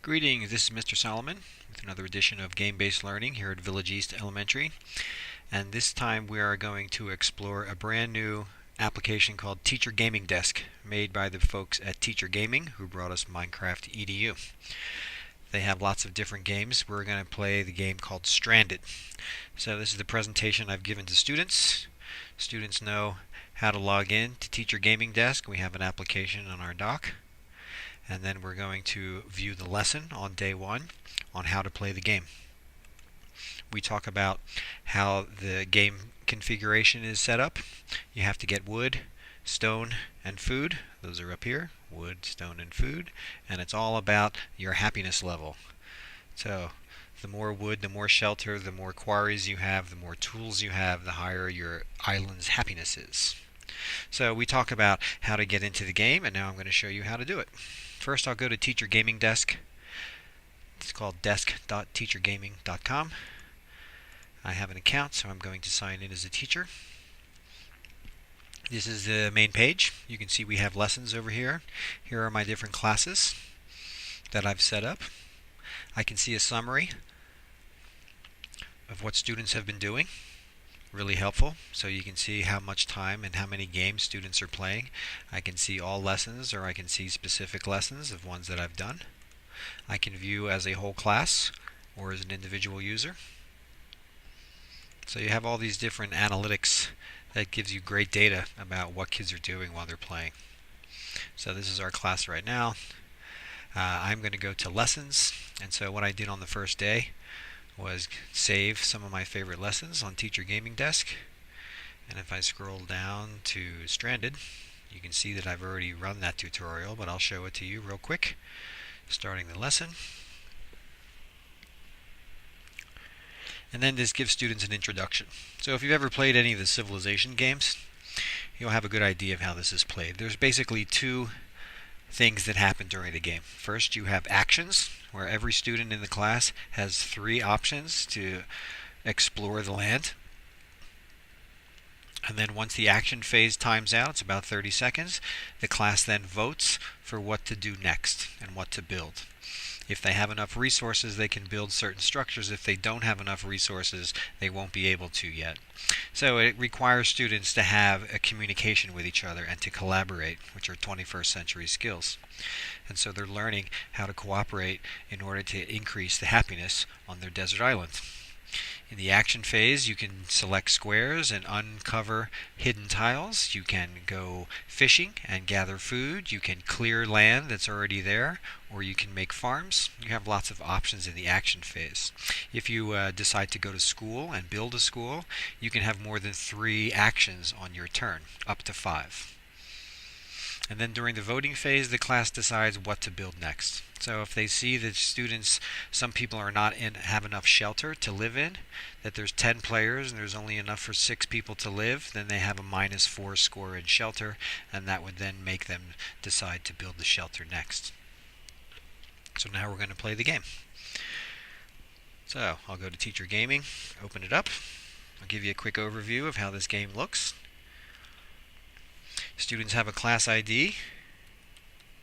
Greetings, this is Mr. Solomon with another edition of Game-Based Learning here at Village East Elementary. And this time we are going to explore a brand new application called Teacher Gaming Desk, made by the folks at Teacher Gaming who brought us Minecraft EDU. They have lots of different games. We're going to play the game called Stranded. So this is the presentation I've given to students. Students know how to log in to Teacher Gaming Desk. We have an application on our dock. And then we're going to view the lesson on day one on how to play the game. We talk about how the game configuration is set up. You have to get wood, stone, and food. Those are up here, wood, stone, and food. And it's all about your happiness level. So the more wood, the more shelter, the more quarries you have, the more tools you have, the higher your island's happiness is. So we talk about how to get into the game, and now I'm going to show you how to do it. First, I'll go to Teacher Gaming Desk. It's called desk.teachergaming.com. I have an account, so I'm going to sign in as a teacher. This is the main page. You can see we have lessons over here. Here are my different classes that I've set up. I can see a summary of what students have been doing. Really helpful, so you can see how much time and how many games students are playing. I can see all lessons, or I can see specific lessons of ones that I've done. I can view as a whole class or as an individual user. So you have all these different analytics that gives you great data about what kids are doing while they're playing. So this is our class right now. I'm going to go to lessons, and so what I did on the first day was save some of my favorite lessons on Teacher Gaming Desk. And if I scroll down to Stranded, you can see that I've already run that tutorial, but I'll show it to you real quick. Starting the lesson. And then this gives students an introduction. So if you've ever played any of the Civilization games, you'll have a good idea of how this is played. There's basically two things that happen during the game. First, you have actions, where every student in the class has 3 options to explore the land. And then once the action phase times out, it's about 30 seconds, the class then votes for what to do next and what to build. If they have enough resources, they can build certain structures. If they don't have enough resources, they won't be able to yet. So it requires students to have a communication with each other and to collaborate, which are 21st century skills. And so they're learning how to cooperate in order to increase the happiness on their desert island. In the action phase, you can select squares and uncover hidden tiles. You can go fishing and gather food. You can clear land that's already there, or you can make farms. You have lots of options in the action phase. If you decide to go to school and build a school, you can have more than 3 actions on your turn, up to 5. And then during the voting phase, the class decides what to build next. So if they see that students, some people are not have enough shelter to live in, that there's 10 players and there's only enough for 6 people to live, then they have a -4 score in shelter, and that would then make them decide to build the shelter next. So now we're going to play the game. So I'll go to Teacher Gaming, open it up. I'll give you a quick overview of how this game looks. Students have a class ID.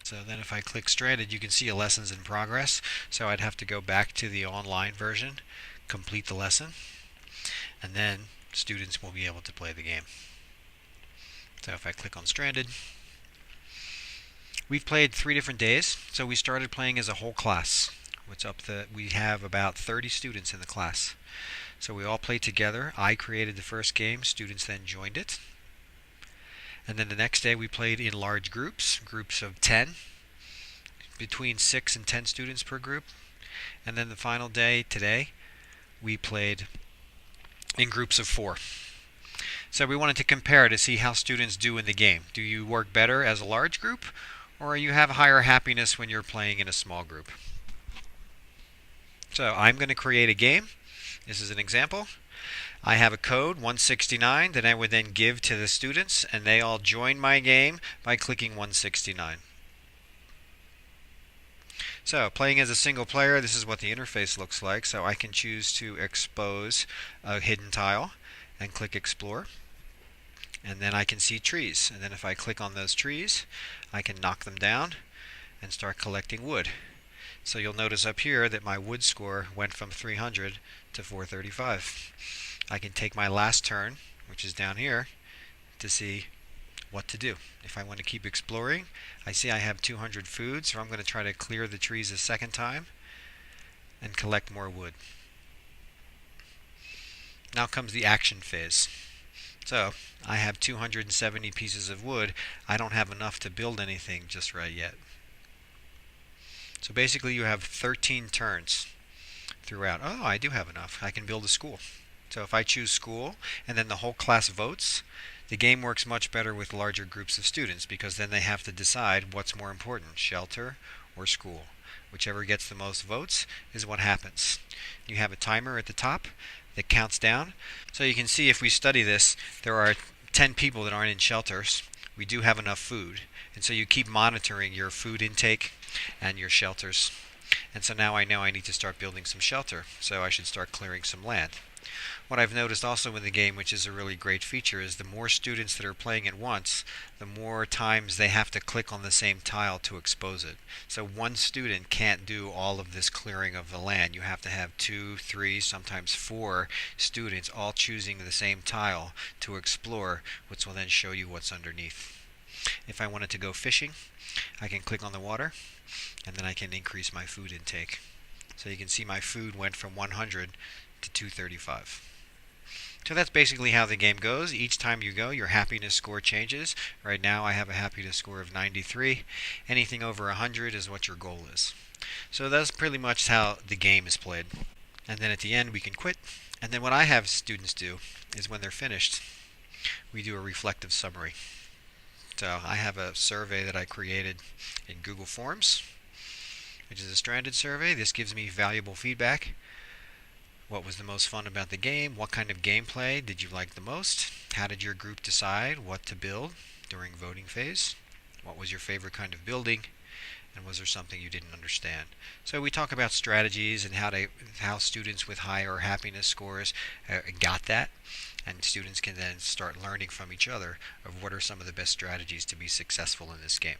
So then if I click Stranded, you can see a lessons in progress. So I'd have to go back to the online version, complete the lesson, and then students will be able to play the game. So if I click on Stranded, we've played 3 different days. So we started playing as a whole class. We have about 30 students in the class. So we all played together. I created the first game. Students then joined it. And then the next day we played in large groups of 10, between 6 and 10 students per group. And then the final day, today, we played in groups of 4. So we wanted to compare to see how students do in the game. Do you work better as a large group, or you have higher happiness when you're playing in a small group? So I'm going to create a game. This is an example. I have a code 169 that I would then give to the students, and they all join my game by clicking 169. So playing as a single player, this is what the interface looks like. So I can choose to expose a hidden tile and click Explore. And then I can see trees. And then if I click on those trees, I can knock them down and start collecting wood. So you'll notice up here that my wood score went from 300 to 435. I can take my last turn, which is down here, to see what to do. If I want to keep exploring, I see I have 200 food, so I'm going to try to clear the trees a second time and collect more wood. Now comes the action phase. So I have 270 pieces of wood. I don't have enough to build anything just right yet. So basically you have 13 turns throughout. Oh, I do have enough. I can build a school. So if I choose school and then the whole class votes, the game works much better with larger groups of students, because then they have to decide what's more important, shelter or school. Whichever gets the most votes is what happens. You have a timer at the top that counts down. So you can see, if we study this, there are 10 people that aren't in shelters. We do have enough food. And so you keep monitoring your food intake and your shelters. And so now I know I need to start building some shelter. So I should start clearing some land. What I've noticed also in the game, which is a really great feature, is the more students that are playing at once, the more times they have to click on the same tile to expose it. So one student can't do all of this clearing of the land. You have to have 2, 3, sometimes 4 students all choosing the same tile to explore, which will then show you what's underneath. If I wanted to go fishing, I can click on the water, and then I can increase my food intake. So you can see my food went from 100 to 235. So that's basically how the game goes. Each time you go, your happiness score changes. Right now I have a happiness score of 93. Anything over 100 is what your goal is. So that's pretty much how the game is played. And then at the end we can quit. And then what I have students do is, when they're finished, we do a reflective summary. So I have a survey that I created in Google Forms, which is a stranded survey. This gives me valuable feedback. What was the most fun about the game? What kind of gameplay did you like the most? How did your group decide what to build during voting phase? What was your favorite kind of building? And was there something you didn't understand? So we talk about strategies and how students with higher happiness scores got that. And students can then start learning from each other of what are some of the best strategies to be successful in this game.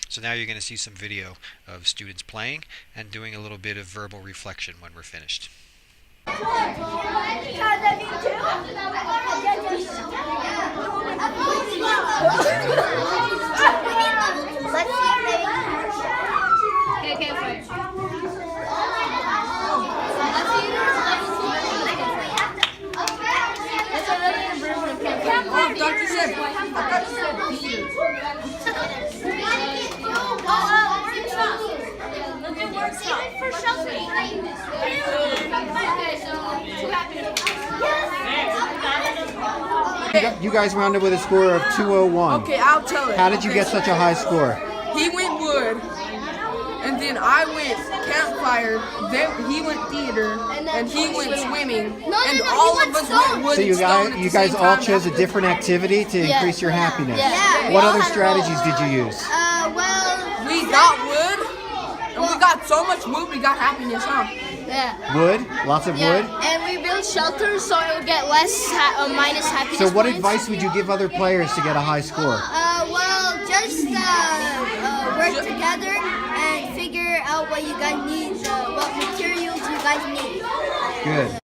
So now you're going to see some video of students playing and doing a little bit of verbal reflection when we're finished. You guys rounded with a score of 201. Okay, I'll tell it. How did you get such a high score? He went wood, and then I went campfire, then he went theater, and he went swimming, and all of us went wood. So you guys all chose a different activity to increase your happiness. Yeah. What other strategies did you use? We got wood, and we got so much wood, we got happiness, huh? Yeah. Wood? Lots of wood? And we built shelters so it would get less minus happiness So what points. advice would you give other players to get a high score? Well, just work together and figure out what you guys need, what materials you guys need. Good.